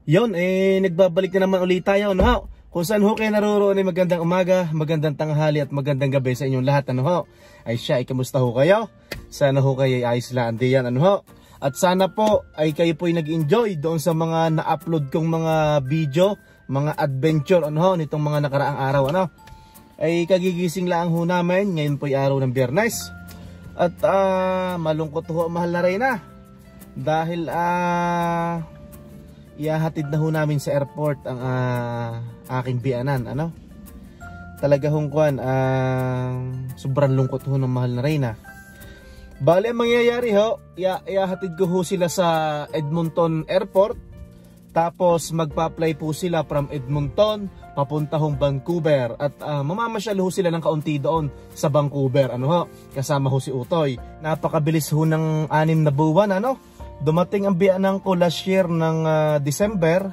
Yon, nagbabalik na naman ulit tayo, ano ho? Kung saan ho kayo naroroon ay magandang umaga, magandang tanghali at magandang gabi sa inyong lahat, ano ho? Ay siya, kamusta ho kayo? Sana ho kayo ay ayos lang diyan, ano ho? At sana po ay kayo po ay nag-enjoy doon sa mga na-upload kong mga video, mga adventure, ano ho, nitong mga nakaraang araw, ano? Ay kagigising lang ho namin, ngayon po ay araw ng Biyernes. At malungkot ho, mahal na Reyna. Dahil ihahatid na ho namin sa airport ang aking biyanan, ano? Talaga hong kuan, sobrang lungkot ho ng mahal na Reyna. Bale, ang mangyayari ho, ihahatid ko ho sila sa Edmonton Airport. Tapos magpa-fly po sila from Edmonton papunta hong Vancouver. At mamamasyal ho sila ng kaunti doon sa Vancouver, ano ho? Kasama ho si Utoy. Napakabilis ho ng 6 na buwan, ano? Dumating ang biyanan ko last year ng December.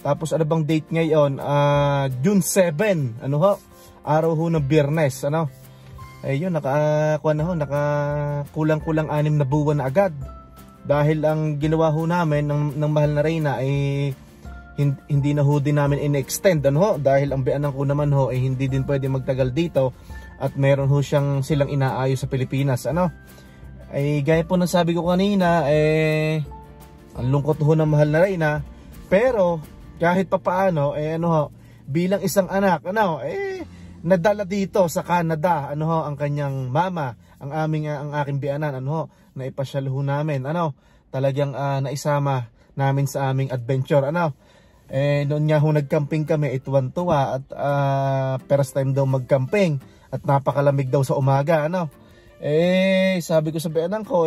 Tapos ano bang date ngayon? June 7, ano ho? Araw ho ng Biyernes, ano? Ayun, nakakulang-kulang 6 na buwan na agad. Dahil ang ginawa ho namin ng mahal na Reyna ay hindi na ho din namin in-extend, ano ho? Dahil ang biyanan ko naman ho ay hindi din pwede magtagal dito. At meron ho silang inaayos sa Pilipinas, ano? Ay gaya po ng sabi ko kanina, ang lungkot ho ng mahal na Reyna. Pero kahit papaano, ano ho, bilang isang anak, ano, nadala dito sa Canada, ano ho, ang kanyang mama, ang aking biyanan, ano ho, naipasyal ho namin, ano, talagang naisama namin sa aming adventure, ano. Noon nga ho nagcamping kami, tuwan-tuwa at first time daw magcamping at napakalamig daw sa umaga, ano. Sabi ko sa biyanan ko,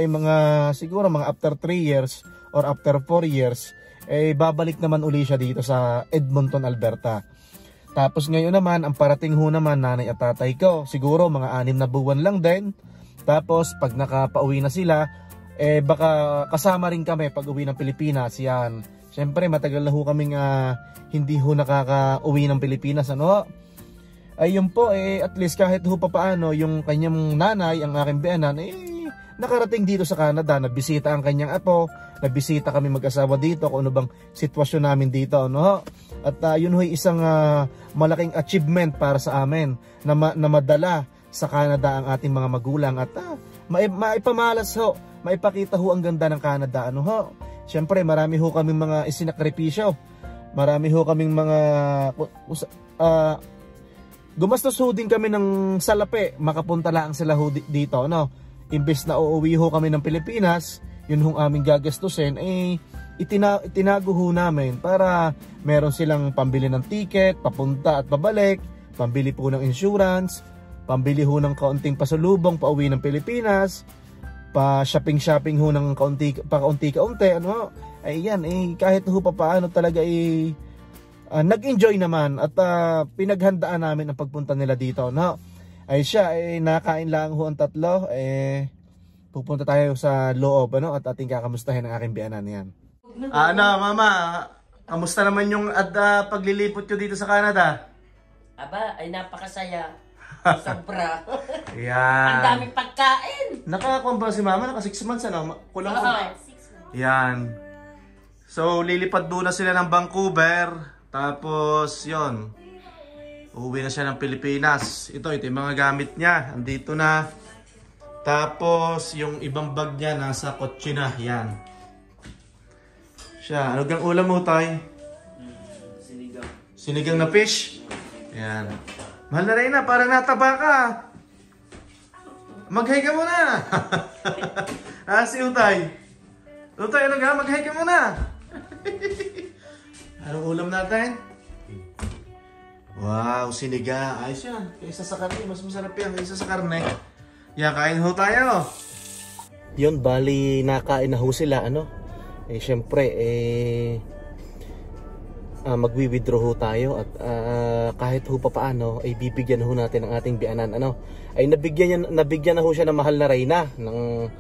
siguro mga after 3 years or after 4 years, babalik naman uli siya dito sa Edmonton, Alberta. Tapos ngayon naman, ang parating ho naman, nanay at tatay ko, siguro mga 6 na buwan lang din. Tapos pag nakapauwi na sila, baka kasama rin kami pag uwi ng Pilipinas, yan. Siyempre matagal na ho kaming hindi ho nakaka-uwi ng Pilipinas, ano. Ayun po, at least kahit ho papaano, yung kanyang nanay, ang aking biyanan, nakarating dito sa Canada, nabisita ang kanyang apo, nabisita kami mag-asawa dito, kung ano bang sitwasyon namin dito, no? At yun ho isang malaking achievement para sa amin, na madala sa Canada ang ating mga magulang, at maipamalas ho, maipakita ho ang ganda ng Canada, ano ho? Siyempre, marami ho kaming mga isinakripisyo, marami ho kaming mga gumastos ho din kami ng salapi, makapunta lang sila ho dito, no? Imbes na uuwi ho kami ng Pilipinas, yun hong aming gagastusin, itinago ho namin para meron silang pambili ng ticket, papunta at pabalik, pambili po ng insurance, pambili ho ng kaunting pasalubong pauwi ng Pilipinas, pa shopping ho ng kaunti-kaunti, ano? Yan, kahit ho pa paano talaga nag-enjoy naman at pinaghandaan namin ang pagpunta nila dito, no? Ay siya, nakain lang ho ang tatlo, pupunta tayo sa loob, ano? At ating kakamustahin ang aking biyanan, yan. Ano, mama, kamusta naman yung paglilipot ko dito sa Canada? Aba, ay napakasaya. Sobra. Yan. Ang daming pagkain. Nakakuha ba si mama? Naka 6 months, ano? Kulang ko. 6 months. Yan. So, lilipad muna sila ng Vancouver. Tapos, yon, uuwi na siya ng Pilipinas. Ito yung mga gamit niya. Andito na. Tapos, yung ibang bag niya nasa kotse na. Yan. Siya. Ano gang ulam mo, tay? Sinigang. Sinigang na fish? Yan. Mahal na Reyna, parang nataba ka. Mag-hi ka muna. Si Utay. Utay, ano nga? Mag-hi ka muna. Anong ulam natin? Wow, siniga. Ayos yan. Kaysa sa karne. Mas masarap yan kaysa sa karne. Yan, kain ho tayo. Yun, bali nakain na ho sila, ano? Syempre, magwi-withdraw ho tayo. At kahit ho pa paano, bibigyan ho natin ang ating biyanan, ano? Nabigyan na ho siya ng mahal na Reyna ni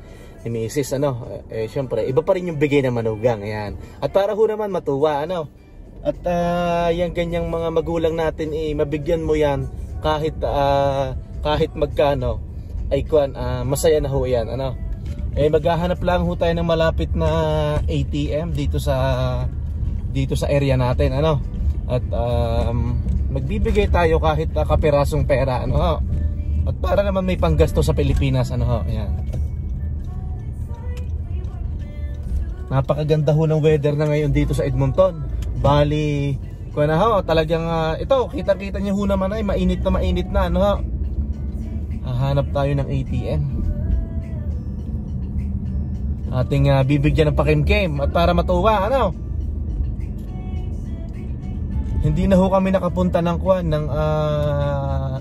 Mrs. ano? Syempre, iba pa rin yung bigay ng manugang. Ayan. At para ho naman matuwa, ano? At yung ganyang mga magulang natin, mabigyan mo yan kahit magkano, ay masaya na ho yan, ano? Maghahanap lang ho tayo ng malapit na ATM dito sa dito sa area natin, ano. At magbibigay tayo kahit kapirasong pera, ano ho. At para naman may panggasto sa Pilipinas, ano ho. Ayan. Napakaganda ho ng weather na ngayon dito sa Edmonton. Bali, kuha na ho, talagang ito, kita-kita niyo ho naman ay mainit na, ano ho. Hahanap tayo ng ATM. Ating bibigyan ng pakimkim at para matuwa, ano. Hindi na ho kami nakapunta ng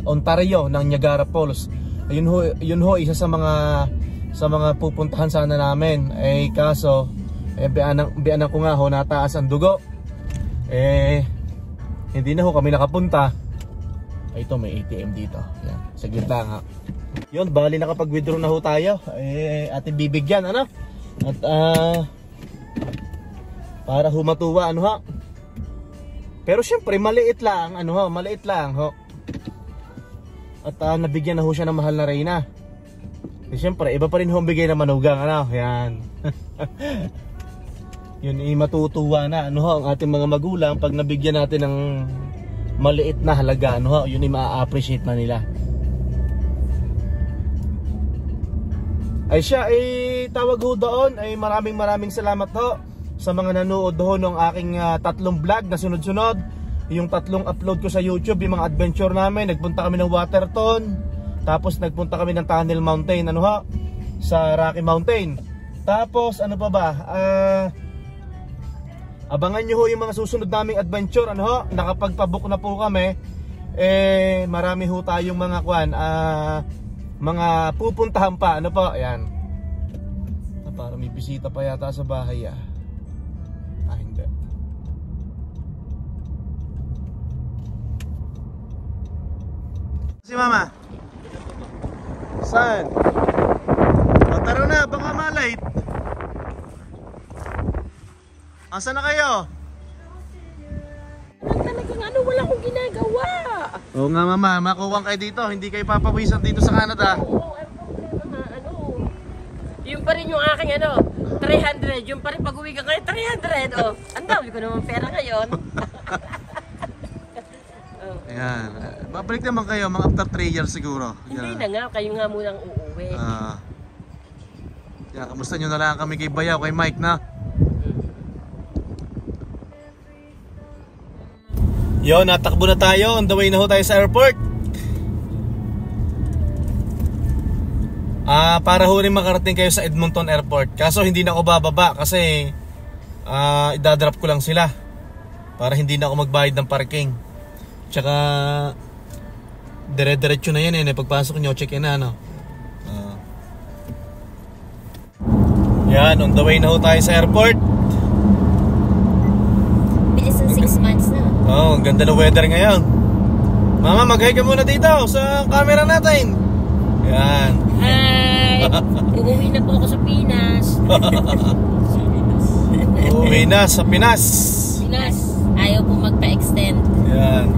Ontario, ng Niagara Falls. Yun ho isa sa mga pupuntahan sana namin. Kaso bianan ko nga ho, nataas ang dugo. Hindi na ho kami nakapunta. Ito may ATM dito. Yan, sa gitna nga. Yun, bali nakapag-withdraw na ho tayo. Ating bibigyan, ano? At para humatuwa, ano ho. Pero syempre maliit lang, ano ho, maliit lang ho. At nabigyan na ho siya ng mahal na reyna. Syempre iba pa rin ho ang bigay ng manugang, ano. Yan. Yun matutuwa na, ano ho, ang ating mga magulang pag nabigyan natin ng maliit na halaga, ano ho, yun ma-appreciate na nila. Ay siya, tawag ho doon, ay maraming salamat ho sa mga nanood ho ng aking 3 vlog na sunod-sunod. Yung 3 upload ko sa YouTube, yung mga adventure namin. Nagpunta kami ng Waterton, tapos nagpunta kami ng Tunnel Mountain, ano ho, sa Rocky Mountain. Tapos ano pa ba, abangan nyo ho yung mga susunod naming adventure, ano ho. Nakapagpabook na po kami. Marami ho tayong mga mga pupuntahan pa, ano po. Ayan, para may bisita pa yata sa bahay hindi. Si mama saan? Tara na, baka malate. Asan na kayo? Talagang wala akong ginagawa. Oo nga mama, makuwang kayo dito. Hindi kayo papawisan dito sa Canada. Oo, yung pa rin yung aking 300. Yung pa rin pag-uwi ka ngayon, 300. Oh, ang dami ko naman pera ngayon. Ayan. Babalik naman kayo mga after 3 years siguro. Hindi na nga, kayo nga munang uuwi. Kamusta nyo na lang kami kay Bayaw, kay Mike na. Yo, natakbo na tayo. On the way na ho tayo sa airport. Para ho rin makarating kayo sa Edmonton Airport. Kaso hindi na ako bababa kasi idadrop ko lang sila para hindi na ako magbayad ng parking. Tsaka dire-diretso na yan pagpasok nyo, check in na, ano. Yan, on the way na ho tayo sa airport. Bilis ng 6 months na. Ang ganda ng weather ngayon. Mama, mag-hi ka muna dito sa camera natin. Yan. Hi! Uuwi na po ako sa Pinas. Uuwi na sa Pinas. Ayaw po magpa-extend. Yan.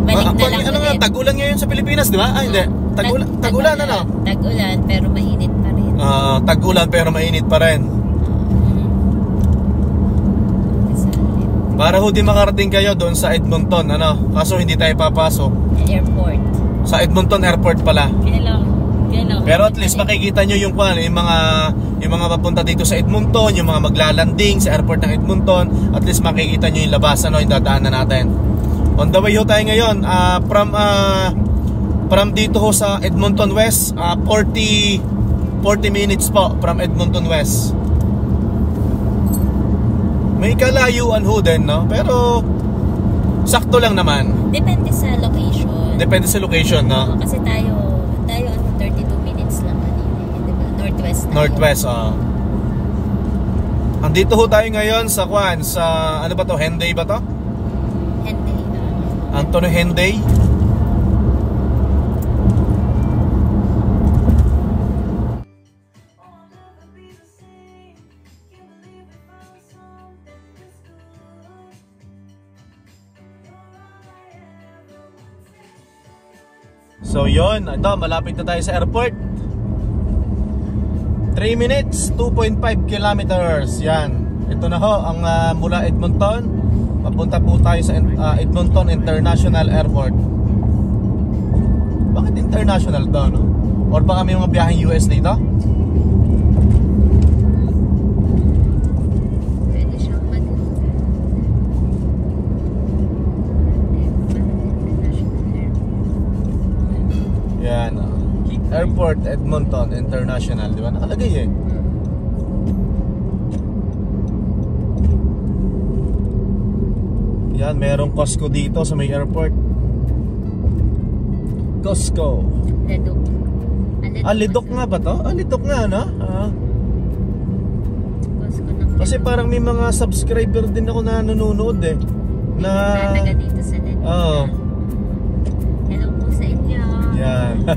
Balik na lang ulit. Tag-ulan ngayon sa Pilipinas, di ba? Hindi. Tag-ulan, ano? Tag-ulan pero mainit pa rin. Tag-ulan pero mainit pa rin. Para ho di makarating kayo doon sa Edmonton, ano? Kaso hindi tayo papasok. Airport. Sa Edmonton Airport pala. Kailang. Pero at least makikita nyo yung mga papunta dito sa Edmonton, yung mga maglalanding sa airport ng Edmonton. At least makikita nyo yung labas, yung dadaanan natin. On the way ho tayo ngayon from dito ho sa Edmonton West, 40 minutes po from Edmonton West. May kalayuan ho din, no? Pero sakto lang naman. Depende sa location. No? Kasi tayo 32 minutes lang kanina, diba? Northwest. Andito ho tayo ngayon sa ano ba to? Henday ba to? Henday. Antonio Henday. So yon, ito malapit na tayo sa airport. 3 minutes, 2.5 kilometers. Yan. Ito na ho ang mula Edmonton. Papunta po tayo sa Edmonton International Airport. Bakit international to, no? Or baka may mga biyaheng US dito? Pwede siyang Yan. Airport Edmonton International, di ba? Nakalagay eh. Yan, merong Costco dito sa may airport. Costco. Ledok. Lidok nga ba to? Lidok nga, no? Costco ng Kasi parang may mga subscriber din ako na nanonood eh. Na taga dito sa Ledok. Oo. Hello po sa inyo. Yan.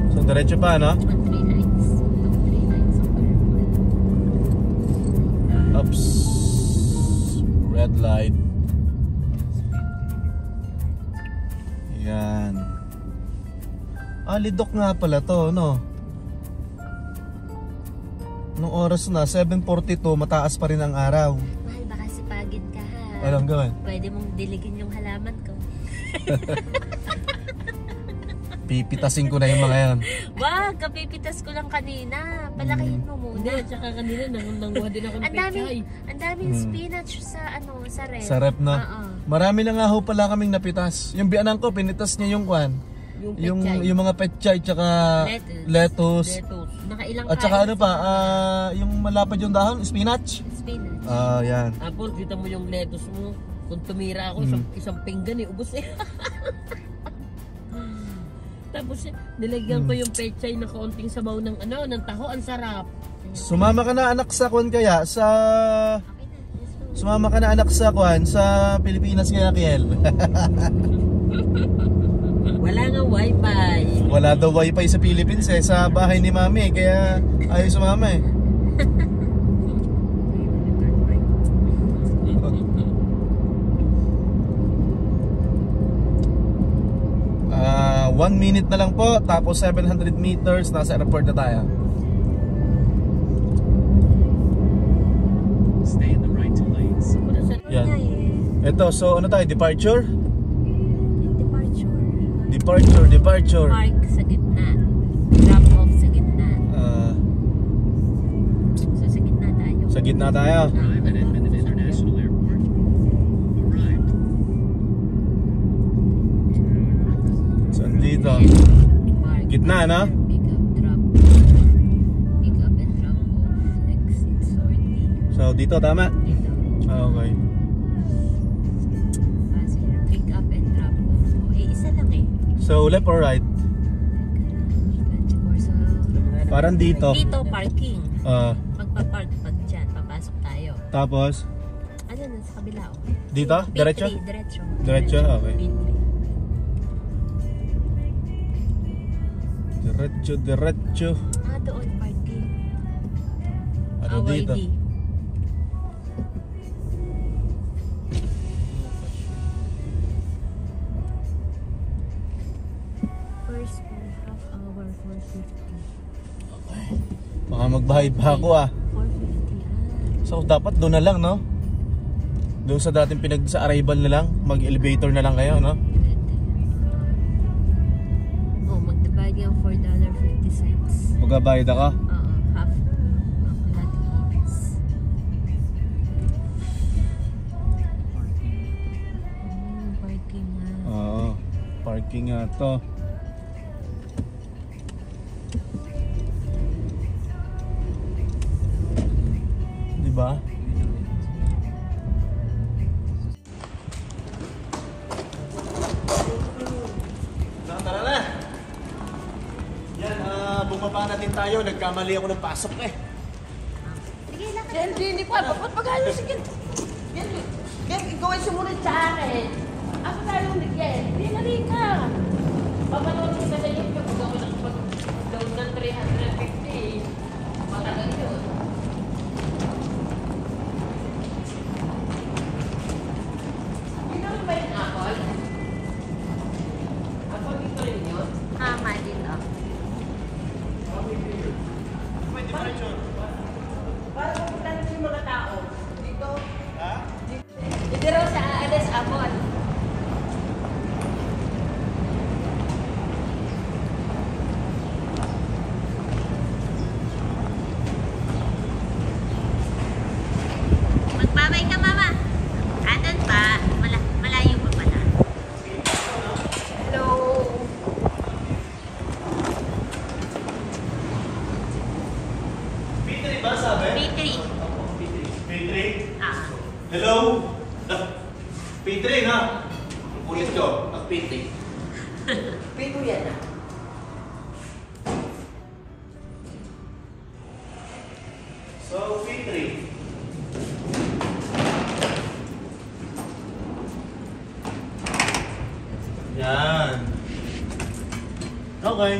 So, diretso pa, no? 3 nights. 3 nights of airport. Oops. Red light. Yan. Lidok nga pala to, no? Nung oras na, 7:42, mataas pa rin ang araw. Mahal, baka sipagin ka ha. Walang gawin. Pwede mong diligin yung halaman ko. Pipitasin ko na yung mga yan. Wag, kapipitas ko lang kanina. Palakihin mo muna. Hindi, tsaka kanina nanguha din ako ng pechay. Ang daming spinach sa sa ref. Sa rep na. Oo. Marami na nga ho pala kaming napitas. Yung biyanan ko, pinitas niya yung kwan. Yung mga pechay tsaka lettuce. Nakailang At saka ano pa, yung malapad yung dahon, spinach. Spinach. Yan. Tapos kita mo yung lettuce mo. Kung tumira ako, isang pinggan eh, ubos eh. Tapos nilagyan ko yung pechay na kaunting sabaw ng ng taho, ang sarap. Sumama ka na anak sa kwan kaya sa Okay na, let's go. Sumama ka na anak sa kwan sa Pilipinas kaya, Kiel. Wala nga wifi. Wala daw wifi sa Philippines eh, sa bahay ni Mami, kaya ayaw sumama eh. 1 minute na lang po, tapos 700 meters, nasa airport na tayo. Stay in the right two lanes. Yan. Ito, so ano tayo, departure? Departure. Park sa gitna. Drop off sa gitna. So sa gitna tayo. Sa gitna tayo. Arrive at Edmonton International Airport. Arrived. Saan dito? Park. Gitna, no? Pick up, drop. Pick up and drop off. Exit sorting. So dito, tama? Dito. Okay. Passenger. Pick up and drop off. Isa lang eh. So left or right? 24 so... Parang dito. Dito, parking. Magpa-park pag dyan, papasok tayo. Tapos? Ano na, sa kabila oh. Dito? Diretso? Diretso. Diretso? Okay. B3. Diretso. Doon, parking. Ano dito? YD. First half hour, 450. Baka magbayad pa ako 450 So dapat doon na lang, no? Doon sa dating sa arrival na lang, mag-elevator na lang kayo, no? Oh, magdabag yung $4.50. Magbabayad ako. Oo, half lating oras. Parking nga. Oo. Parking nga to. Diba? Tara na! Yan, bumaba na din tayo. Nagkamali ako ng pasok eh. Sige, lakad. Hindi pa. Ba't magano? Sige. Yan, ikaw ay sumunod sa akin. Ako tayo ulit. Hindi na rin ka. Papanood ko sa iyo kapag ako nagpag-down ng 350. Matagal yun. Hindi ba yung apple? Apple dito rin yun? Tama din oh. Para pupuntahan yung mga tao. Dito. Ha? Dito raw sa Ades Apon. Magbabay ka, mama. Andun pa. Malayo pa pala. Hello. P3 ba sabi? P3. P3? Ah. Hello? P3 na? Ang kulit ko, ang P3. Pito yan ah. So, P3. Yan. Okay.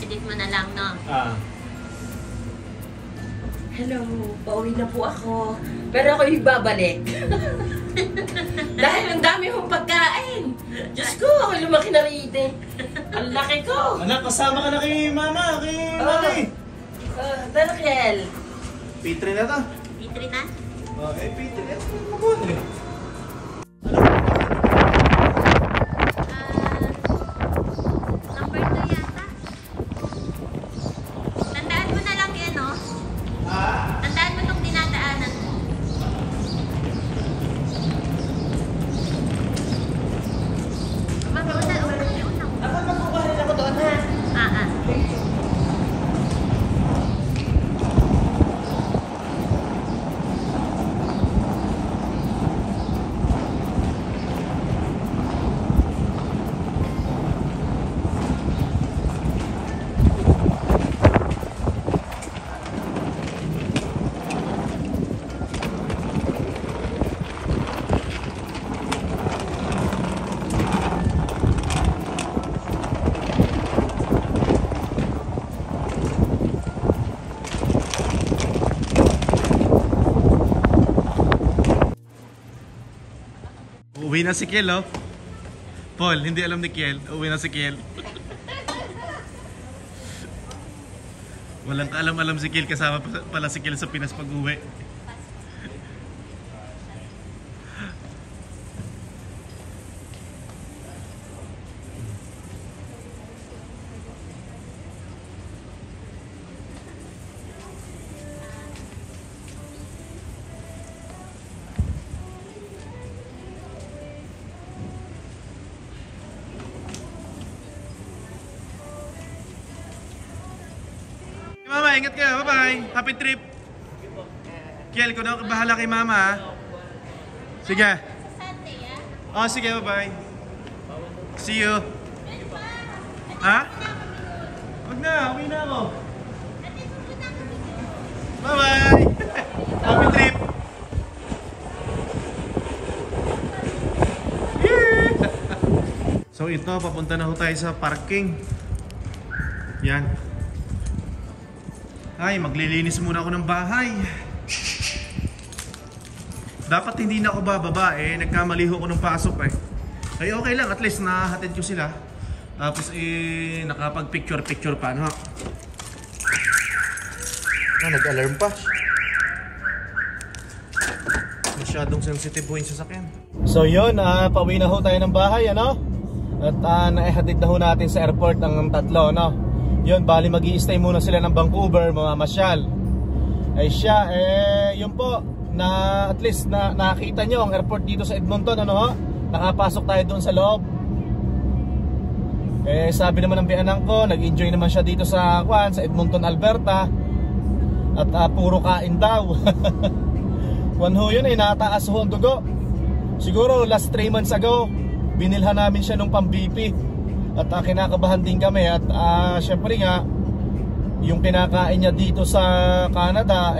Edit mo na lang, no? Ah. Hello, pauwi na po ako. Pero ako ibabalik. Dahil ang dami kong pagkain. Diyos ko, ako lumaki na rito. Ang laki ko. Anak, kasama ka na kay mama, kay mami. Danakiel. P3 na to. P3 na? Oh, P3. Ito mabuti. Number 2 yata. Tandaan mo na lang yan, no? Tandaan mo itong dinadaanan mo. Dapat magkukuha rin ako doon, ha? Ah. Uwi na si Kiel, oh. Paul, hindi alam ni Kiel. Uwi na si Kiel. Walang kaalam-alam si Kiel. Kasama pala si Kiel sa Pinas pag-uwi. Mama, ingat ka. Bye-bye. Happy trip. Kiel, ko na bahala kay mama, ha? Sige. Oh, sige. Bye-bye. See you. Ha? Huwag na. Uwi na ako. Bye-bye. Happy trip. So ito, papunta na ho tayo sa parking. Yan. Ay, maglilinis muna ako ng bahay. Dapat hindi na ako bababa eh. Nagkamali ho ako ng pasok eh. Ay okay lang, at least nahatid ko sila. Tapos eh, nakapag-picture pa, no? Ah, nag-alarm pa. Masyadong sensitive ho yung sasakyan. So yun, pauwi na ho tayo ng bahay, ano? At naihatid na ho natin sa airport ang tatlo, no? Yun, bali mag-i-stay muna sila ng Vancouver, mamamasyal. Ay siya, yun po, na at least na nakita nyo ang airport dito sa Edmonton, ano ho? Nakapasok tayo doon sa loob. Sabi naman ng biyanan ko, nag-enjoy naman siya dito sa Edmonton, Alberta. At puro kain daw. One ho yun, nataas ho ang dugo. Siguro last 3 months ago, binilhan namin siya nung pang-BP. At kinakabahan din kami. At syempre nga, yung kinakain niya dito sa Canada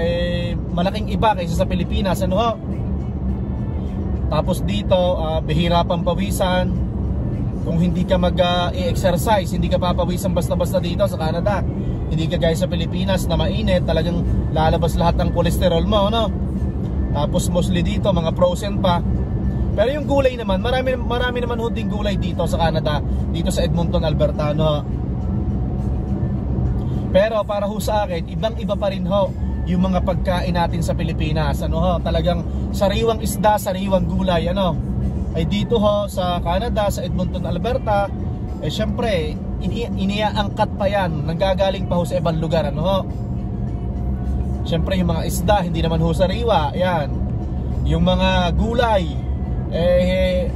malaking iba kaysa sa Pilipinas, ano ho? Tapos dito, bihira pang pawisan. Kung hindi ka mag-i-exercise, hindi ka papawisan basta-basta dito sa Canada. Hindi ka gaya sa Pilipinas na mainit, talagang lalabas lahat ng kolesterol mo, no? Tapos mostly dito, mga frozen pa. Pero yung gulay naman, marami naman ho ding gulay dito sa Canada, dito sa Edmonton, Alberta, no? Pero para ho sa akin, ibang-iba pa rin ho yung mga pagkain natin sa Pilipinas. Ano ho, talagang sariwang isda, sariwang gulay, ano. Ay dito ho sa Canada, sa Edmonton, Alberta, eh syempre, iniaangkat pa yan, nanggagaling pa ho sa ibang lugar, ano ho. Syempre yung mga isda, hindi naman ho sariwa, yan. Yung mga gulay, eh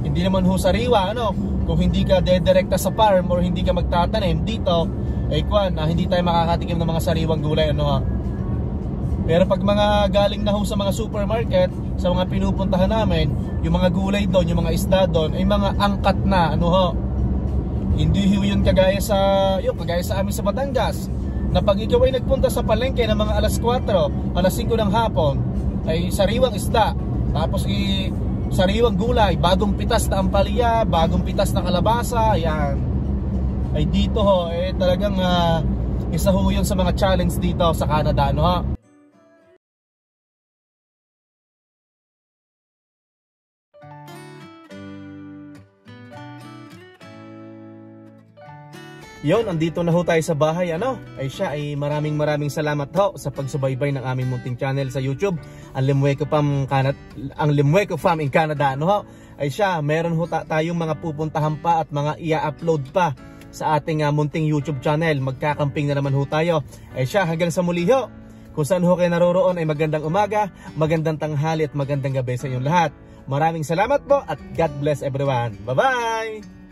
hindi naman ho sariwa, ano. Kung hindi ka dedirekta sa farm or hindi ka magtatanim dito, eh hindi tayo makakatikim ng mga sariwang gulay, ano ho. Pero pag mga galing na ho sa mga supermarket, sa mga pinupuntahan namin, yung mga gulay doon, yung mga isda doon, ay mga angkat na, ano ho. Hindi ho yun kagaya sa amin sa Batangas, na pag ikaw ay nagpunta sa palengke ng mga alas 4, alas 5 ng hapon, ay sariwang isda, tapos sariwang gulay, bagong pitas na ampalaya, bagong pitas na kalabasa, yan. Ay dito ho, eh talagang isa ho yun sa mga challenge dito sa Canada, no ha. Yon, andito na ho tayo sa bahay, ano? Ay siya ay maraming salamat ho sa pagsubaybay ng aming munting channel sa YouTube, ang Limweco Farm in Canada, ano ho? Ay siya, meron ho tayong mga pupuntahan pa at mga i-upload pa sa ating munting YouTube channel. Magkakamping na naman ho tayo. Ay siya, hanggang sa muli ho. Kung saan ho kayo naroroon ay magandang umaga, magandang tanghali at magandang gabi sa inyong lahat. Maraming salamat po at God bless everyone. Bye-bye!